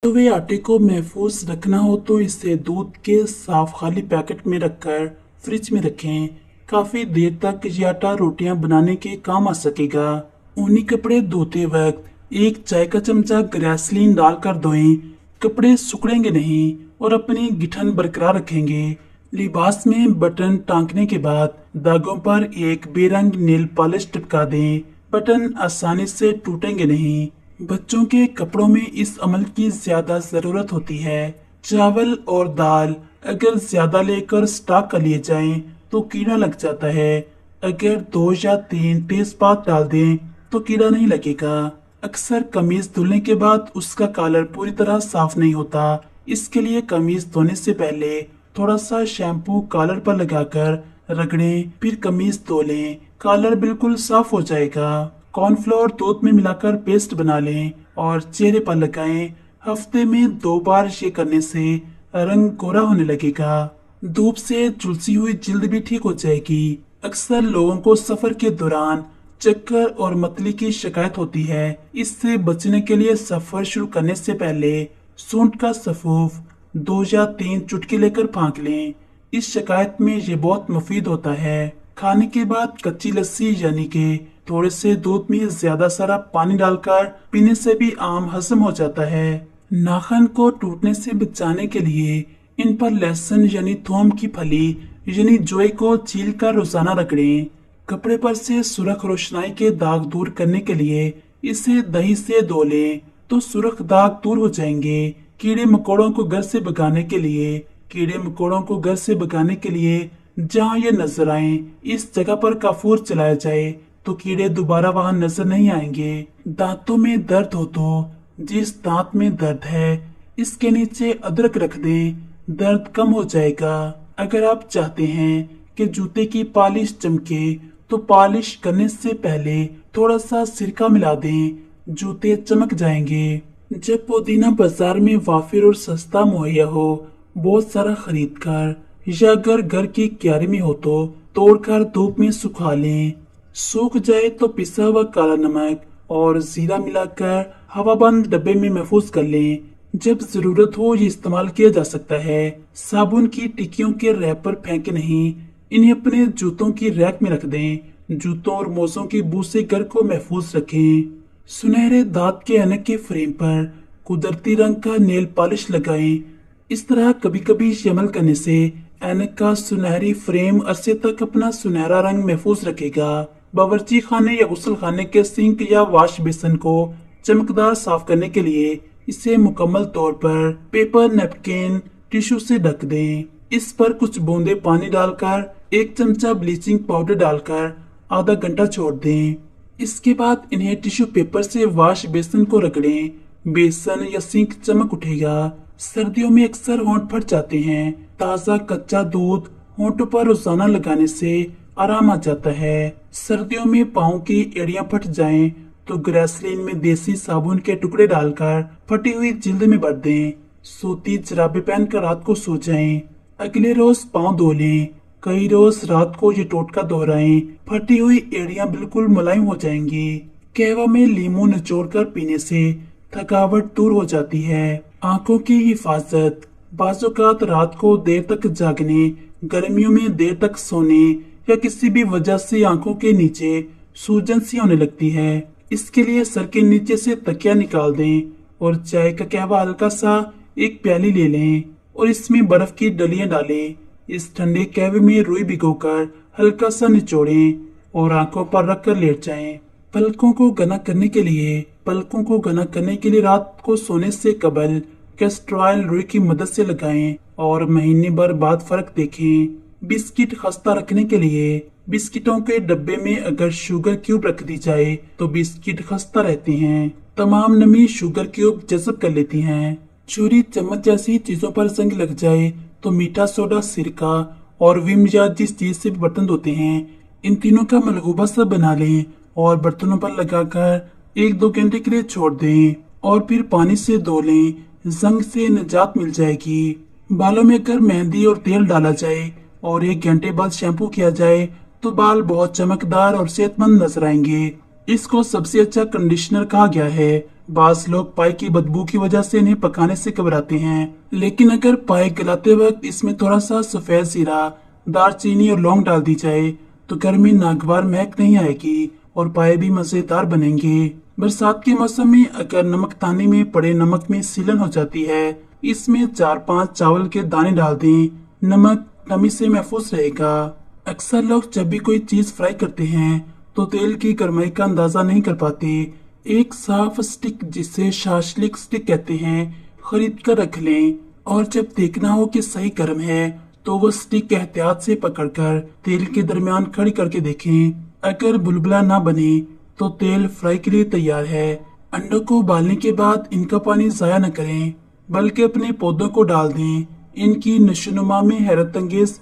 तो वे आटे को महफूज रखना हो तो इसे दूध के साफ खाली पैकेट में रखकर फ्रिज में रखें। काफी देर तक ये आटा रोटियां बनाने के काम आ सकेगा। ऊनी कपड़े धोते वक्त एक चाय का चमचा ग्रेसलीन डालकर धोएं। कपड़े सिकुड़ेंगे नहीं और अपनी गिठन बरकरार रखेंगे। लिबास में बटन टांकने के बाद दागों पर एक बेरंग नेल पॉलिश चिपका दें। बटन आसानी से टूटेंगे नहीं। बच्चों के कपड़ों में इस अमल की ज्यादा जरूरत होती है। चावल और दाल अगर ज्यादा लेकर स्टॉक कर लिए जाएं तो कीड़ा लग जाता है। अगर 2 या 3 तेजपात डाल दें तो कीड़ा नहीं लगेगा। अक्सर कमीज धुलने के बाद उसका कॉलर पूरी तरह साफ नहीं होता। इसके लिए कमीज धोने से पहले थोड़ा सा शैम्पू कॉलर पर लगाकर रगड़ें, फिर कमीज धो लें। कॉलर बिल्कुल साफ हो जाएगा। कॉर्नफ्लोर दूध में मिलाकर पेस्ट बना लें और चेहरे पर लगाएं। हफ्ते में 2 बार ये करने से रंग गोरा होने लगेगा। धूप से झुलसी हुई जिल्द भी ठीक हो जाएगी। अक्सर लोगों को सफर के दौरान चक्कर और मतली की शिकायत होती है। इससे बचने के लिए सफर शुरू करने से पहले सूंठ का सफूफ 2 या 3 चुटकी लेकर फाँक लें। इस शिकायत में ये बहुत मुफीद होता है। खाने के बाद कच्ची लस्सी यानी कि थोड़े से दूध में ज्यादा सारा पानी डालकर पीने से भी आम हजम हो जाता है। नाखून को टूटने से बचाने के लिए इन पर लहसुन यानी थोम की फली यानी जोई को छील कर रोजाना रगड़ें। कपड़े पर से सुर्ख रोशनाई के दाग दूर करने के लिए इसे दही से धो लें तो सुर्ख दाग दूर हो जाएंगे। कीड़े मकोड़ों को घर से भगाने के लिए जहाँ ये नजर आए इस जगह पर काफूर चलाया जाए तो कीड़े दोबारा वहां नजर नहीं आएंगे। दांतों में दर्द हो तो जिस दांत में दर्द है इसके नीचे अदरक रख दें, दर्द कम हो जाएगा। अगर आप चाहते हैं कि जूते की पॉलिश चमके तो पॉलिश करने से पहले थोड़ा सा सिरका मिला दें, जूते चमक जाएंगे। जब पुदीना बाजार में वाफिर और सस्ता मुहैया हो, बहुत सारा खरीद कर या अगर घर की क्यारी में हो तो तोड़कर धूप में सुखा लें। सूख जाए तो पिसा हुआ काला नमक और जीरा मिलाकर हवाबंद डब्बे में महफूज कर लें। जब जरूरत हो ये इस्तेमाल किया जा सकता है। साबुन की टिक्कियों के रैपर फेंके नहीं, इन्हें अपने जूतों की रैक में रख दें। जूतों और मोजों की बू से घर को महफूज रखें। सुनहरे दांत के ऐनक के फ्रेम पर कुदरती रंग का नेल पॉलिश लगाएं। इस तरह कभी कभी अमल करने से ऐनक का सुनहरी फ्रेम अरसे तक अपना सुनहरा रंग महफूज रखेगा। बावर्ची खाने या गुसल खाने के सिंक या वॉश बेसिन को चमकदार साफ करने के लिए इसे मुकम्मल तौर पर पेपर नैपकिन टिश्यू से ढक दें। इस पर कुछ बूंदे पानी डालकर 1 चमचा ब्लीचिंग पाउडर डालकर आधा घंटा छोड़ दें। इसके बाद इन्हें टिश्यू पेपर से वॉश बेसिन को रगड़ें। बेसन या सिंक चमक उठेगा। सर्दियों में अक्सर होंठ फट जाते हैं। ताज़ा कच्चा दूध होंठों पर रोजाना लगाने से आराम आ जाता है। सर्दियों में पाँव की एड़ियां फट जाएं तो ग्रेसलीन में देसी साबुन के टुकड़े डालकर फटी हुई जिल्द में भर दें। सूती जुराबें पहनकर रात को सो जाएं। अगले रोज पाँव धो लें। कई रोज रात को ये टोटका दोहराएं। फटी हुई एड़ियां बिल्कुल मुलायम हो जाएंगी। कहवा में लीमू निचोड़कर पीने से थकावट दूर हो जाती है। आंखों की हिफाजत, बाज़ौक़ात रात को देर तक जागने, गर्मियों में देर तक सोने या किसी भी वजह से आंखों के नीचे सूजन सी होने लगती है। इसके लिए सर के नीचे से तकिया निकाल दें और चाय का कहवा हल्का सा 1 प्याली ले लें और इसमें बर्फ की डलियां डालें। इस ठंडे कहवे में रुई भिगोकर हल्का सा निचोड़ें और आंखों पर रखकर लेट जाएं। पलकों को घना करने के लिए रात को सोने से कबल कैस्टर ऑयल रुई की मदद से लगाएं और महीने भर बाद फर्क देखें। बिस्किट खस्ता रखने के लिए बिस्किटों के डब्बे में अगर शुगर क्यूब रख दी जाए तो बिस्किट खस्ता रहते हैं। तमाम नमी शुगर क्यूब जज़ब कर लेती हैं। छुरी चम्मच जैसी चीजों पर जंग लग जाए तो मीठा सोडा, सिरका और विम या जिस चीज से भी बर्तन धोते हैं इन तीनों का मलगूबा सा बना लें और बर्तनों पर लगाकर 1-2 घंटे के लिए छोड़ दें और फिर पानी से धो लें। जंग से निजात मिल जाएगी। बालों में अगर मेहंदी और तेल डाला जाए और 1 घंटे बाद शैम्पू किया जाए तो बाल बहुत चमकदार और सेहतमंद नजर आएंगे। इसको सबसे अच्छा कंडीशनर कहा गया है। बास लोग पाए की बदबू की वजह से इन्हें पकाने से घबराते हैं, लेकिन अगर पाए गलाते वक्त इसमें थोड़ा सा सफेद जीरा, दालचीनी और लौंग डाल दी जाए तो घर में नागवार महक नहीं आएगी और पाए भी मजेदार बनेंगे। बरसात के मौसम में अगर नमकदानी में पड़े नमक में सीलन हो जाती है, इसमें 4-5 चावल के दाने डाल दें, नमक नमी से महफूज रहेगा। अक्सर लोग जब भी कोई चीज फ्राई करते हैं तो तेल की गर्माई का अंदाजा नहीं कर पाते। एक साफ स्टिक जिसे शाशलिक स्टिक कहते हैं खरीद कर रख लें और जब देखना हो कि सही गर्म है तो वो स्टिक एहतियात से पकड़कर तेल के दरमियान खड़ी करके देखें। अगर बुलबुला ना बने तो तेल फ्राई के लिए तैयार है। अंडों को उबालने के बाद इनका पानी जाया न करें, बल्कि अपने पौधों को डाल दें। इनकी नशोनुमा में हैरत अंगेज